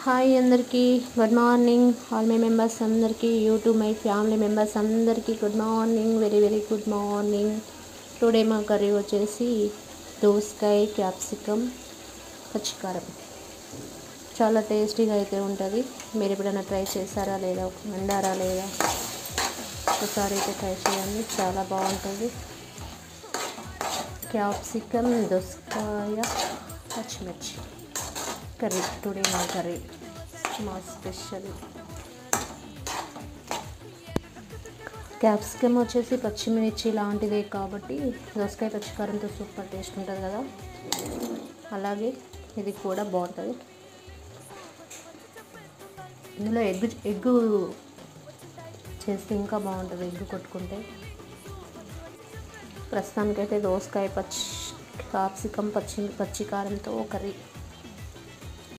Hi అందరికీ good morning. All my members అందరికీ, YouTube my family members అందరికీ good morning, very very good morning. Today మా curry వచ్చేసి దోసకాయ క్యాప్సికమ్ పచ్చికారం. చాలా టేస్టీగా అయితే ఉంటుంది. మీరు ఎప్పుడైనా ట్రై చేశారా లేదా, వండారా లేదా, ఒకసారి అయితే ట్రై చేయండి, చాలా బాగుంటుంది. క్యాప్సికమ్, దోసకాయ, పచ్చిమిర్చి కర్రీ. టుడే మా కర్రీ మా స్పెషల్. క్యాప్సికమ్ వచ్చేసి పచ్చిమిర్చి లాంటిదే కాబట్టి దోసకాయ పచ్చికారంతో సూపర్ టేస్ట్ ఉంటుంది కదా, అలాగే ఇది కూడా బాగుంటుంది. ఇందులో ఎగ్గు చేస్తే ఇంకా బాగుంటుంది, ఎగ్గు కొట్టుకుంటే. ప్రస్తుతానికైతే దోసకాయ క్యాప్సికమ్ పచ్చికారంతో కర్రీ.